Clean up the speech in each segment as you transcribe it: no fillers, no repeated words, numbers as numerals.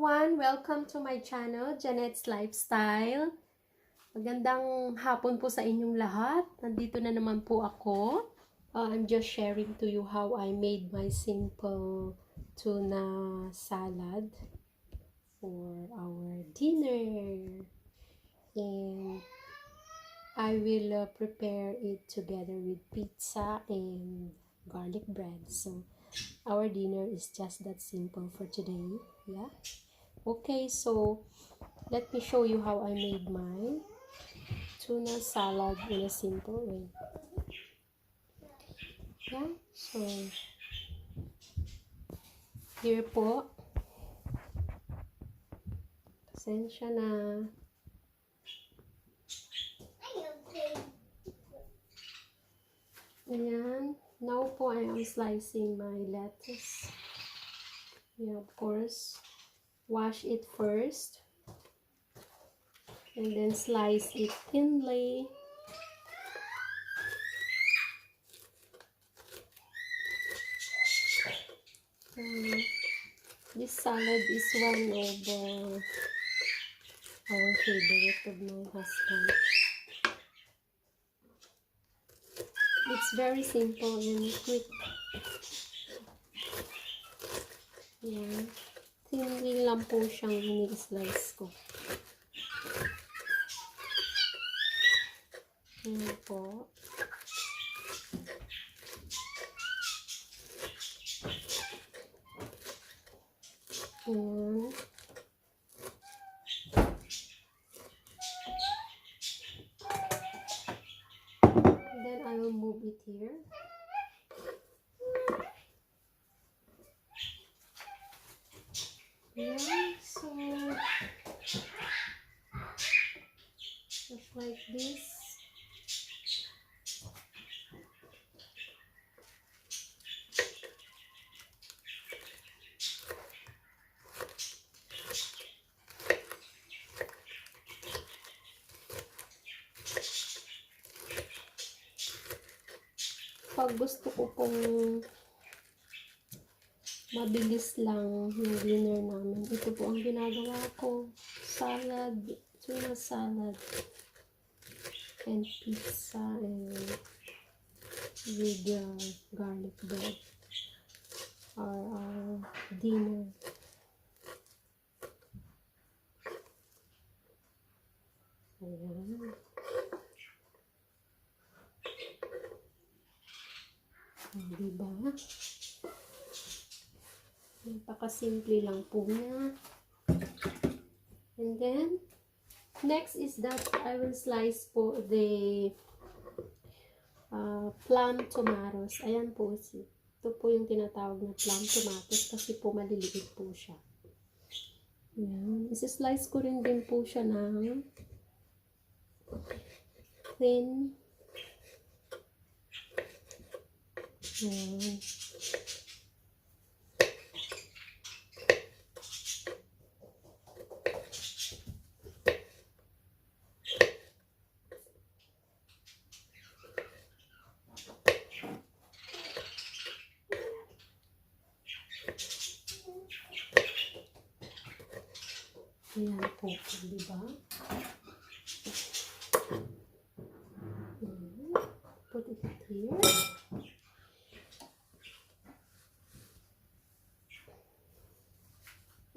everyone! Welcome to my channel, Janet's Lifestyle. Magandang hapon po sa inyong lahat. Nandito na naman po ako. I'm just sharing to you how I made my simple tuna salad for our dinner. And I will prepare it together with pizza and garlic bread. So, our dinner is just that simple for today. Yeah. Okay, so let me show you how I made my tuna salad in a simple way. Yeah. So here po. Pasensya na. Ayan. Now po I am slicing my lettuce. Yeah, of course. Wash it first. And then slice it thinly. This salad is one of our favorite of my husband. It's very simple and quick. Yan. Thinly lang po siyang ini-slice ko. Yan po. Yan. And then I will move it here. Yeah, so just like this. Pag gusto ko pong mabilis lang yung dinner namin, ito po ang ginagawa ko. Salad, tuna salad, and pizza, and with garlic bread. Our dinner. Ayan. Diba? Napakasimple lang po niya. And then, next is that I will slice po the plum tomatoes. Ayan po. Ito po yung tinatawag na plum tomatoes kasi po maliliit po siya. Ayan. Isa-slice ko rin din po siya ng thin. Ayan. Ayan po, diba? Put it here.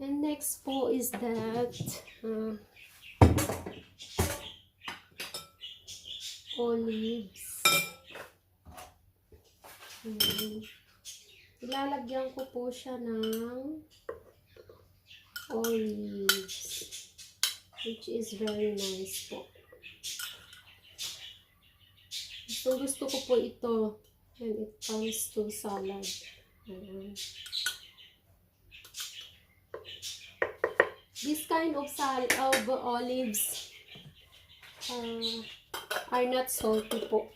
And next po is that olives. Ilalagyan ko po siya ng olives, which is very nice po. Gusto ko po ito when it comes to salad. This kind of olives are not salty po.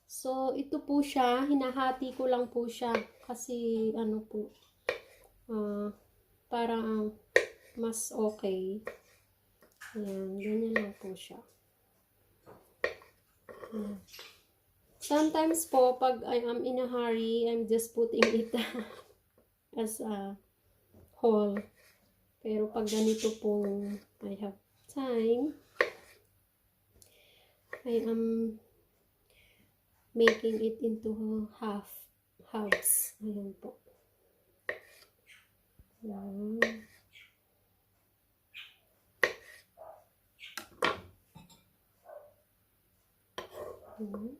So, ito po siya. Hinahati ko lang po siya. Kasi, ano po, parang mas okay. Ayan, ganyan lang po siya. Sometimes po, pag I am in a hurry, I'm just putting it as haul. Pero pag ganito pong I have time, I am making it into halves. Ayan po. Ayan. Ayan.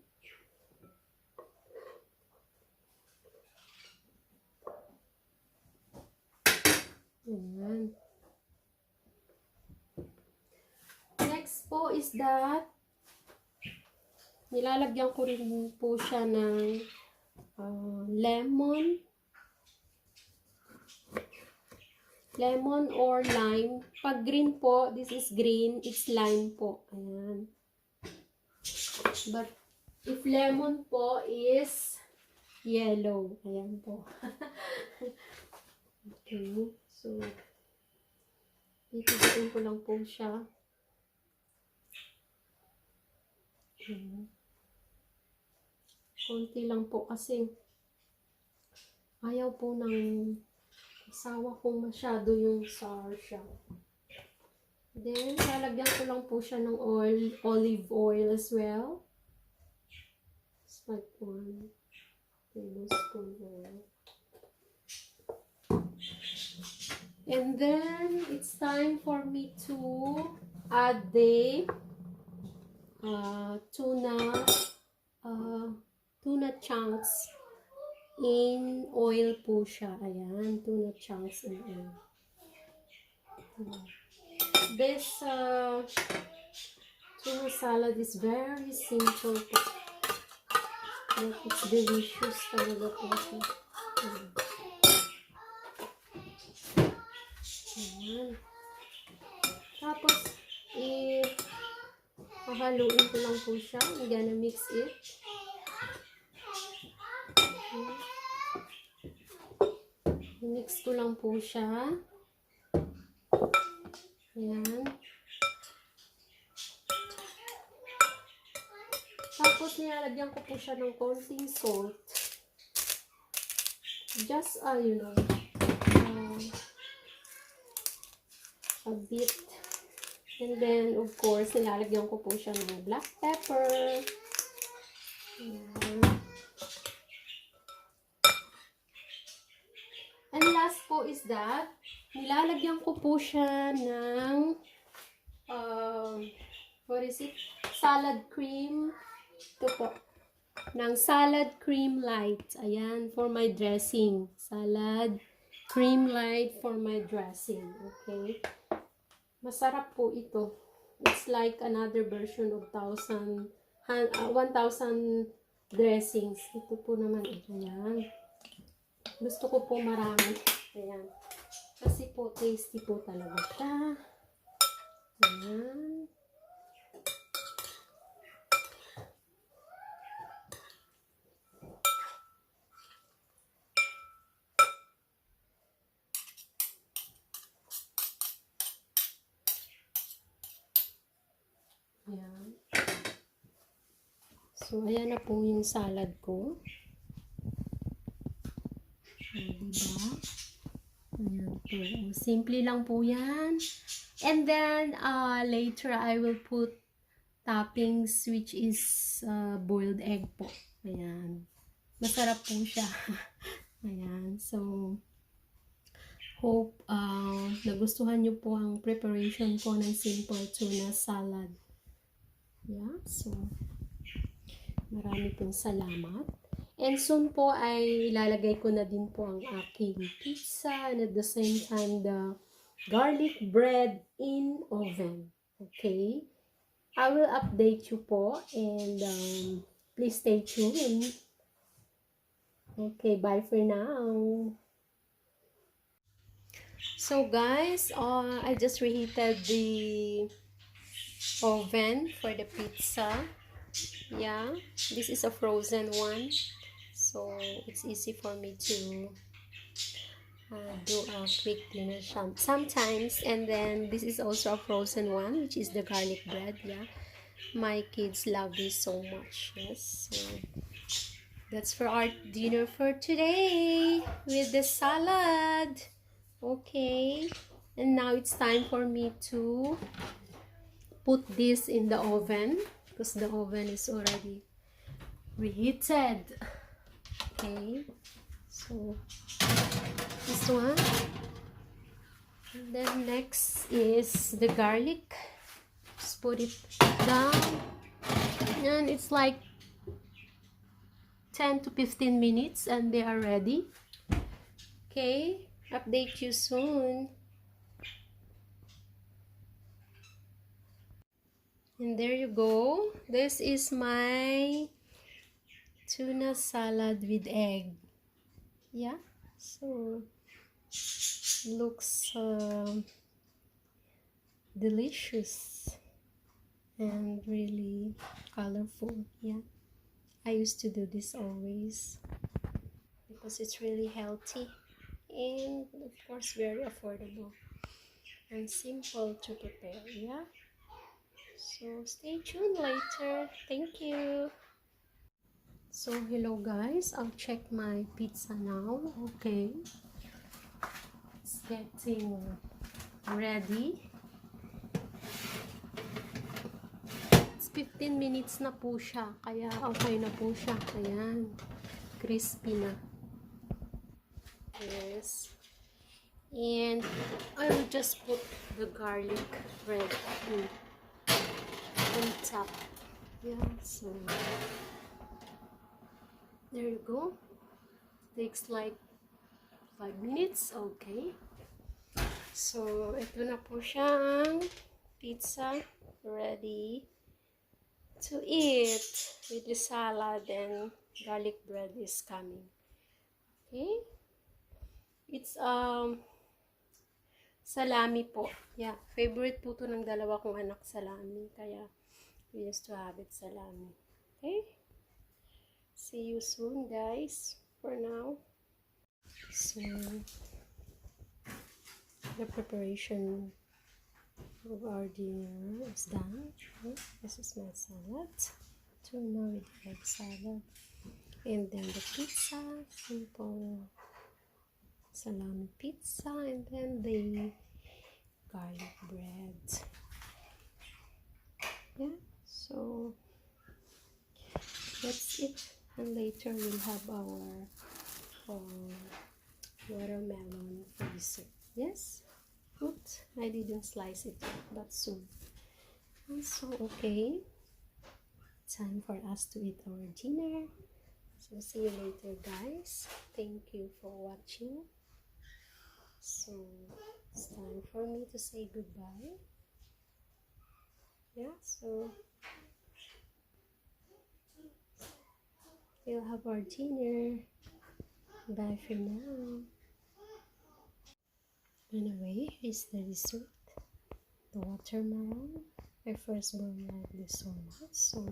Ayan. Next po is that nilalagyan ko rin po siya ng lemon or lime. Pag green po, this is green, it's lime po. Ayan. But if lemon po is yellow. Ayan po. Okay. So, itigitin ko lang po siya. Konti lang po kasi ayaw po ng asawa kong masyado yung sour siya. Then, lalagyan ko lang po siya ng olive oil as well. It's like 1 tablespoon oil. And then, it's time for me to add the tuna chunks in oil po siya. Ayan, tuna chunks in oil. This tuna salad is very simple. But it's delicious talaga po siya. Ayan. Tapos, hahaluin ko lang po siya. I'm gonna mix it. Mix ko lang po siya. Ayan. Tapos, nilalagyan ko po siya ng konting salt. Just, you know, a bit. And then, of course, nilalagyan ko po siya ng black pepper. Ayan. And last po is that, nilalagyan ko po siya ng, what is it? Salad cream. Ito po. Ng salad cream light. Ayan, for my dressing. Salad cream light for my dressing. Okay? Masarap po ito. It's like another version of 1,000 dressings. Ito po naman. Ayan. Gusto ko po marami. Ayan. Kasi po, tasty po talaga siya. Ayan. Ayan. So, ayan na po yung salad ko. Diba? Ayan po. Simple lang po yan. And then, later, I will put toppings, which is boiled egg po. Ayan. Masarap po siya. Ayan. So, hope nagustuhan nyo po ang preparation ko ng simple tuna salad. Yeah. So, marami pong salamat. And soon po ay ilalagay ko na din po ang aking pizza and at the same time the garlic bread in oven. Okay? I will update you po and please stay tuned. Okay, bye for now. So guys, I just reheated the oven for the pizza. Yeah, this is a frozen one, so it's easy for me to do a quick dinner sometimes. And then this is also a frozen one, which is the garlic bread. Yeah, my kids love this so much. Yes, so that's for our dinner for today with the salad. Okay, and now it's time for me to put this in the oven because the oven is already reheated. Okay, so this one, and then next is the garlic. Just put it down, and it's like 10 to 15 minutes and they are ready. Okay, update you soon. And there you go. This is my tuna salad with egg. Yeah, so looks delicious and really colorful. Yeah, I used to do this always because it's really healthy and of course very affordable and simple to prepare. Yeah, so stay tuned later. Thank you. So hello guys, I'll check my pizza now. Okay, it's getting ready. It's 15 minutes na po siya, kaya okay na po siya. Ayan, crispy na. Yes, and I will just put the garlic bread on top. Yeah, so there you go. Takes like 5 minutes. Okay, so ito na po siya ang pizza, ready to eat with the salad, and garlic bread is coming. Okay, it's salami po. Yeah, favorite po to ng dalawa kong anak, salami, kaya we used to have it salami. Okay, see you soon guys. For now, so the preparation of our dinner is done. Okay, this is my salad, tuna with egg salad, and then the pizza, simple salami pizza, and then the garlic bread. Yeah, so that's it, and later we'll have our watermelon for dessert. Yes, fruit. I didn't slice it yet, but soon. And so okay, time for us to eat our dinner. So see you later guys. Thank you for watching. So it's time for me to say goodbye. Yeah, so we'll have our dinner. Bye for now. Anyway, here's the dessert. The watermelon. My firstborn liked this so much, so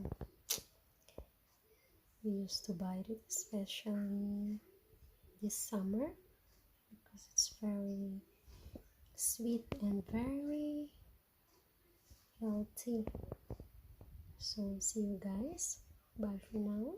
we used to buy it especially this summer because it's very sweet and very healthy. So see you guys. Bye for now.